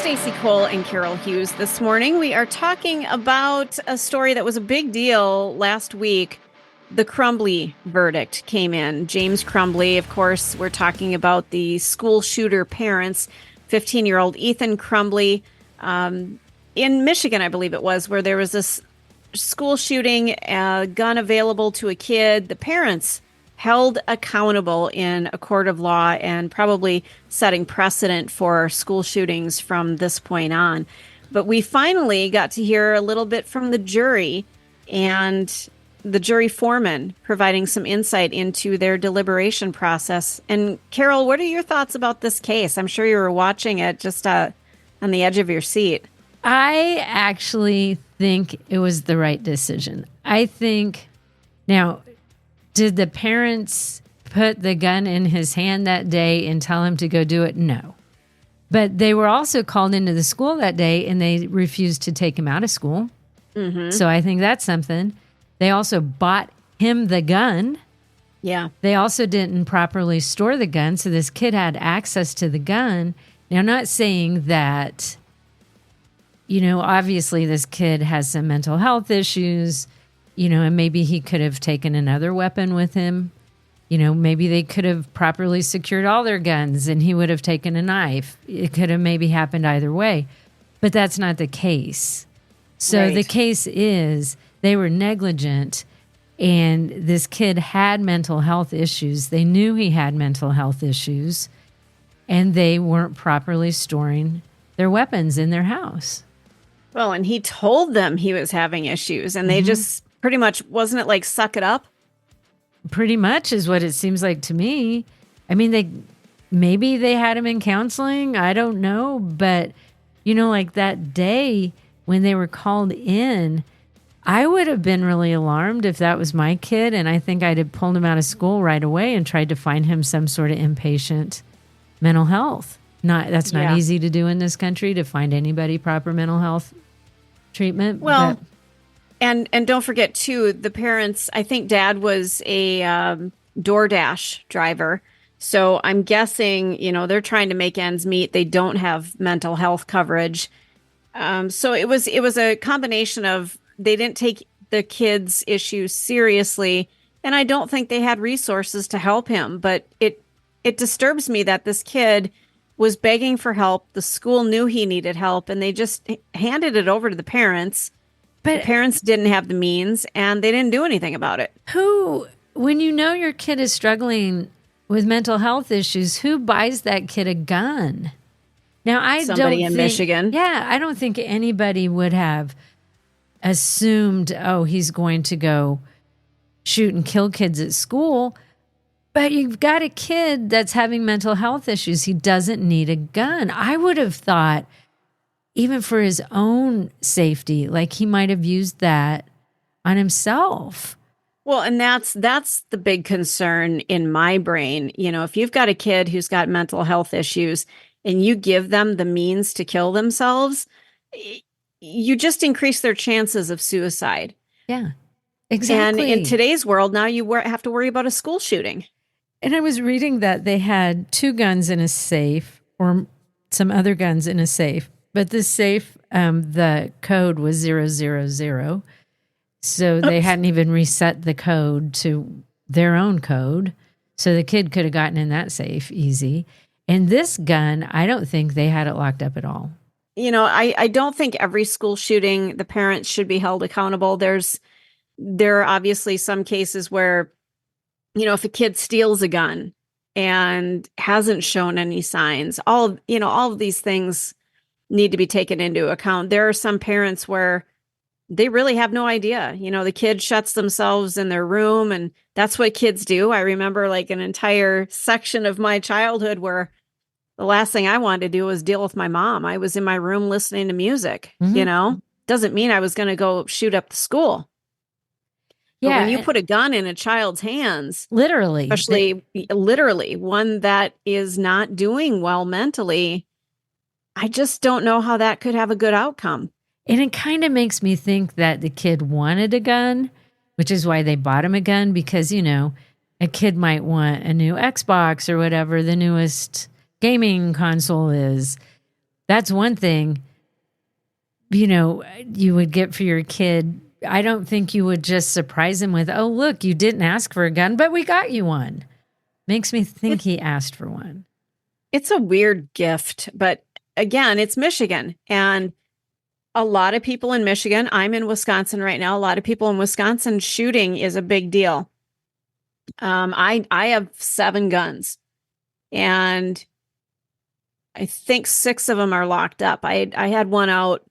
Stacey Cole and Carol Hughes. This morning, we are talking about a story that was a big deal last week. The Crumbley verdict came in. James Crumbley, of course, we're talking about the school shooter parents, 15-year-old Ethan Crumbley, in Michigan, I believe it was, where there was this school shooting, a gun available to a kid. The parents held accountable in a court of law and probably setting precedent for school shootings from this point on. But we finally got to hear a little bit from the jury and the jury foreman providing some insight into their deliberation process. And Carol, what are your thoughts about this case? I'm sure you were watching it just on the edge of your seat. I actually think it was the right decision. I think now, did the parents put the gun in his hand that day and tell him to go do it? No. But they were also called into the school that day and they refused to take him out of school. Mm-hmm. So I think that's something. They also bought him the gun. Yeah. They also didn't properly store the gun. So this kid had access to the gun. Now, I'm not saying that, obviously this kid has some mental health issues. And maybe he could have taken another weapon with him. Maybe they could have properly secured all their guns and he would have taken a knife. It could have maybe happened either way, but that's not the case. So Right. The case is they were negligent and this kid had mental health issues. They knew he had mental health issues and they weren't properly storing their weapons in their house. Well, and he told them he was having issues and they just pretty much, wasn't it like, suck it up? Pretty much is what it seems like to me. I mean, maybe they had him in counseling. I don't know. But, like that day when they were called in, I would have been really alarmed if that was my kid. And I think I'd have pulled him out of school right away and tried to find him some sort of inpatient mental health. That's not easy to do in this country, to find anybody proper mental health treatment. Well, And don't forget, too, the parents, I think dad was a DoorDash driver. So I'm guessing, they're trying to make ends meet. They don't have mental health coverage. So it was a combination of they didn't take the kid's issues seriously. And I don't think they had resources to help him. But it disturbs me that this kid was begging for help. The school knew he needed help and they just handed it over to the parents. But the parents didn't have the means and they didn't do anything about it. When your kid is struggling with mental health issues, who buys that kid a gun? Now, Somebody in Michigan. Yeah, I don't think anybody would have assumed, he's going to go shoot and kill kids at school. But you've got a kid that's having mental health issues. He doesn't need a gun. I would have thought, even for his own safety, like he might have used that on himself. Well, and that's the big concern in my brain. If you've got a kid who's got mental health issues and you give them the means to kill themselves, you just increase their chances of suicide. Yeah, exactly. And in today's world, now you have to worry about a school shooting. And I was reading that they had 2 guns in a safe or some other guns in a safe. But the safe, the code was 000. So they hadn't even reset the code to their own code. So the kid could have gotten in that safe easy. And this gun, I don't think they had it locked up at all. I don't think every school shooting, the parents should be held accountable. There are obviously some cases where, if a kid steals a gun and hasn't shown any signs, all of these things need to be taken into account. There are some parents where they really have no idea. The kid shuts themselves in their room and that's what kids do. I remember like an entire section of my childhood where the last thing I wanted to do was deal with my mom. I was in my room listening to music, Doesn't mean I was going to go shoot up the school. Yeah. But when you put a gun in a child's hands, literally, especially literally one that is not doing well mentally, I just don't know how that could have a good outcome. And it kind of makes me think that the kid wanted a gun, which is why they bought him a gun, because, a kid might want a new Xbox or whatever the newest gaming console is. That's one thing, you would get for your kid. I don't think you would just surprise him with, oh, look, you didn't ask for a gun, but we got you one. Makes me think he asked for one. It's a weird gift, but again, it's Michigan. And a lot of people in Michigan, I'm in Wisconsin right now, a lot of people in Wisconsin, shooting is a big deal. I have 7 guns, and I think 6 of them are locked up. I had one out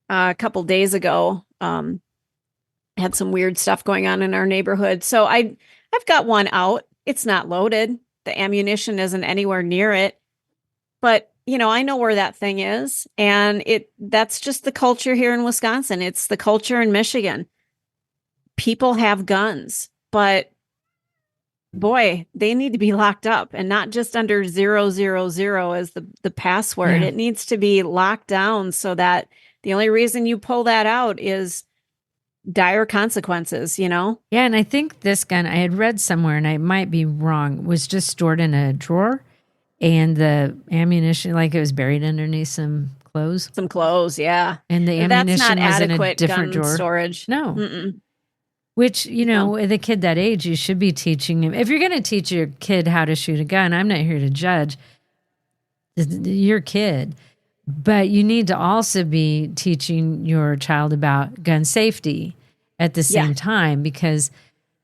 a couple days ago. Had some weird stuff going on in our neighborhood. So I've got one out. It's not loaded. The ammunition isn't anywhere near it. But, I know where that thing is. And that's just the culture here in Wisconsin. It's the culture in Michigan. People have guns, but boy, they need to be locked up, and not just under 000 as the password. Yeah. It needs to be locked down so that the only reason you pull that out is dire consequences, Yeah, and I think this gun, I had read somewhere, and I might be wrong, was just stored in a drawer, and the ammunition, like it was buried underneath some clothes. Some clothes, yeah. And the ammunition That's not was in a adequate different gun drawer. storage. No. Mm-mm. Which, with a kid that age, you should be teaching him. If you're going to teach your kid how to shoot a gun, I'm not here to judge your kid, but you need to also be teaching your child about gun safety at the same time, because,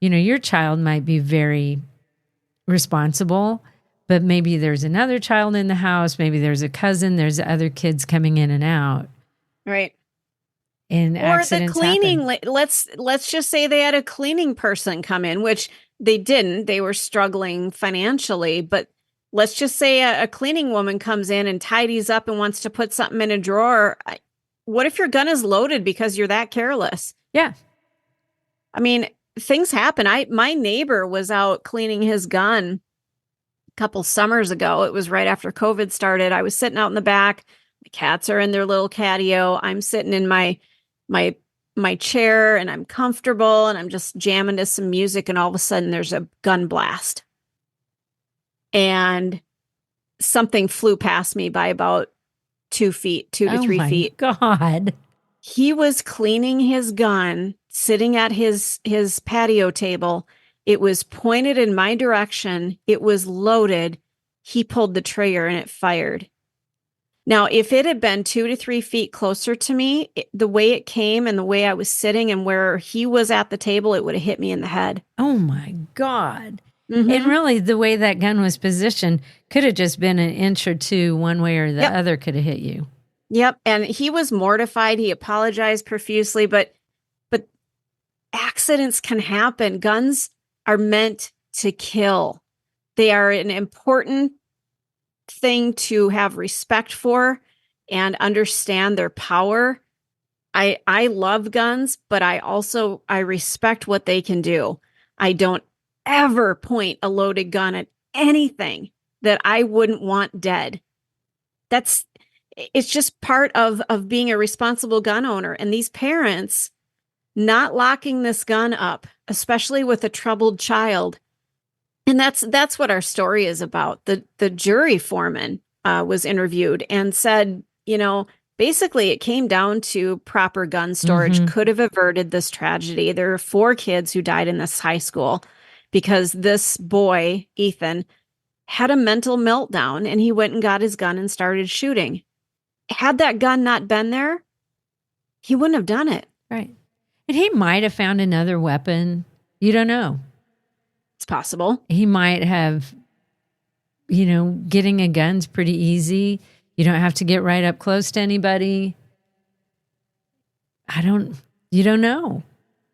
your child might be very responsible, but maybe there's another child in the house. Maybe there's a cousin. There's other kids coming in and out. Right. And or accidents the cleaning happen. let's just say they had a cleaning person come in, which they didn't. They were struggling financially, but let's just say a cleaning woman comes in and tidies up and wants to put something in a drawer. What if your gun is loaded because you're that careless? Yeah. I mean, things happen. My neighbor was out cleaning his gun a couple summers ago. It was right after COVID started. I was sitting out in the back. The cats are in their little catio. I'm sitting in my chair, and I'm comfortable, and I'm just jamming to some music, and all of a sudden there's a gun blast. And something flew past me by about 2 feet, 2 to 3 feet. God. He was cleaning his gun, sitting at his patio table. It was pointed in my direction. It was loaded. He pulled the trigger and it fired. Now, if it had been 2 to 3 feet closer to me, the way it came and the way I was sitting and where he was at the table, it would have hit me in the head. Oh my God. Mm-hmm. And really, the way that gun was positioned could have just been an inch or two one way or the other could have hit you. Yep. And he was mortified. He apologized profusely, but accidents can happen. Guns are meant to kill. They are an important thing to have respect for and understand their power. I love guns, but I respect what they can do. I don't ever point a loaded gun at anything that I wouldn't want dead. It's just part of being a responsible gun owner. And these parents not locking this gun up, especially with a troubled child. And that's what our story is about. The jury foreman was interviewed and said, basically it came down to proper gun storage could have averted this tragedy. There are 4 kids who died in this high school because this boy, Ethan, had a mental meltdown and he went and got his gun and started shooting. Had that gun not been there, he wouldn't have done it. Right. And he might have found another weapon. You don't know. It's possible. He might have, getting a gun's pretty easy. You don't have to get right up close to anybody. You don't know.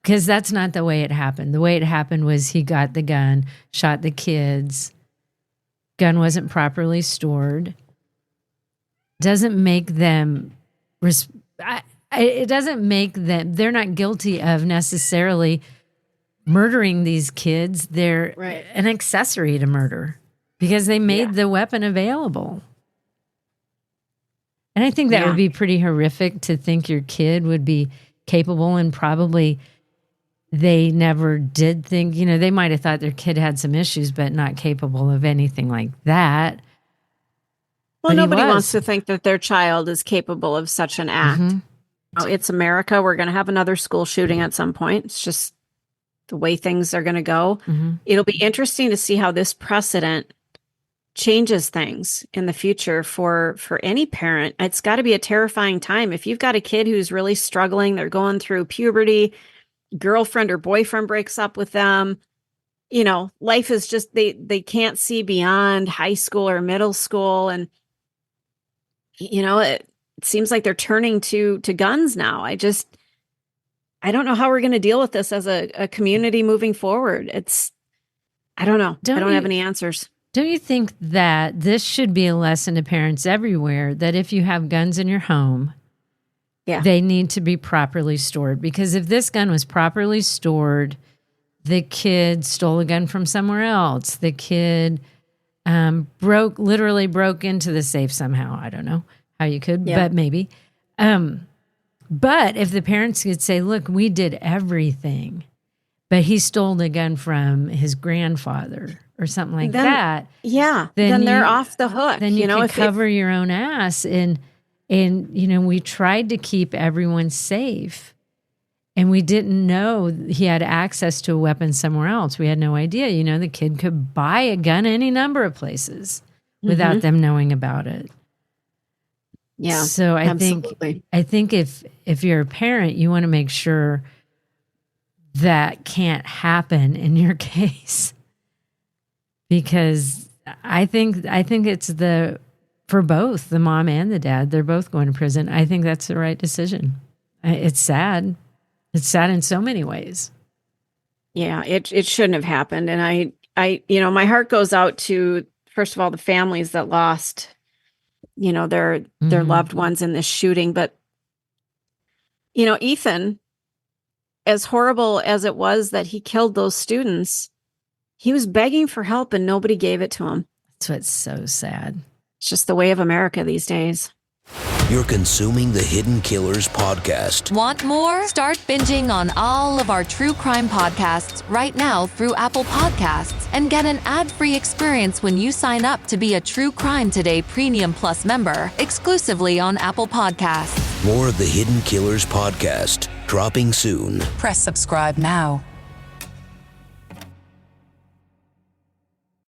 Because that's not the way it happened. The way it happened was he got the gun, shot the kids. Gun wasn't properly stored. Doesn't make them, it doesn't make them, they're not guilty of necessarily murdering these kids. They're an accessory to murder because they made the weapon available. And I think that would be pretty horrific to think your kid would be capable, and probably they never did think, they might have thought their kid had some issues, but not capable of anything like that. Well, But he nobody wants was. to think that their child is capable of such an act. Mhm. Oh, it's America. We're going to have another school shooting at some point. It's just the way things are going to go. Mhm. It'll be interesting to see how this precedent changes things in the future for any parent. It's got to be a terrifying time. If you've got a kid who's really struggling, they're going through puberty, girlfriend or boyfriend breaks up with them, life is just they can't see beyond high school or middle school, and it seems like they're turning to guns now. I don't know how we're going to deal with this as a community moving forward. I don't know. I don't have any answers. Don't you think that this should be a lesson to parents everywhere, that if you have guns in your home, they need to be properly stored? Because if this gun was properly stored, the kid stole a gun from somewhere else. The kid literally broke into the safe somehow. I don't know how you could, but maybe. But if the parents could say, look, we did everything, but he stole the gun from his grandfather or something like that. Yeah. Then they're off the hook. Then you can cover your own ass. And we tried to keep everyone safe. And we didn't know he had access to a weapon somewhere else. We had no idea. The kid could buy a gun any number of places without them knowing about it. Yeah. So I think if you're a parent, you want to make sure that can't happen in your case. Because I think it's for both the mom and the dad, they're both going to prison. I think that's the right decision. It's sad. It's sad in so many ways. Yeah, it shouldn't have happened. And I my heart goes out to, first of all, the families that lost, their loved ones in this shooting. But, Ethan, as horrible as it was that he killed those students, he was begging for help and nobody gave it to him. That's what's so sad. It's just the way of America these days. You're consuming the Hidden Killers podcast. Want more? Start binging on all of our true crime podcasts right now through Apple Podcasts and get an ad-free experience when you sign up to be a True Crime Today Premium Plus member exclusively on Apple Podcasts. More of the Hidden Killers podcast dropping soon. Press subscribe now.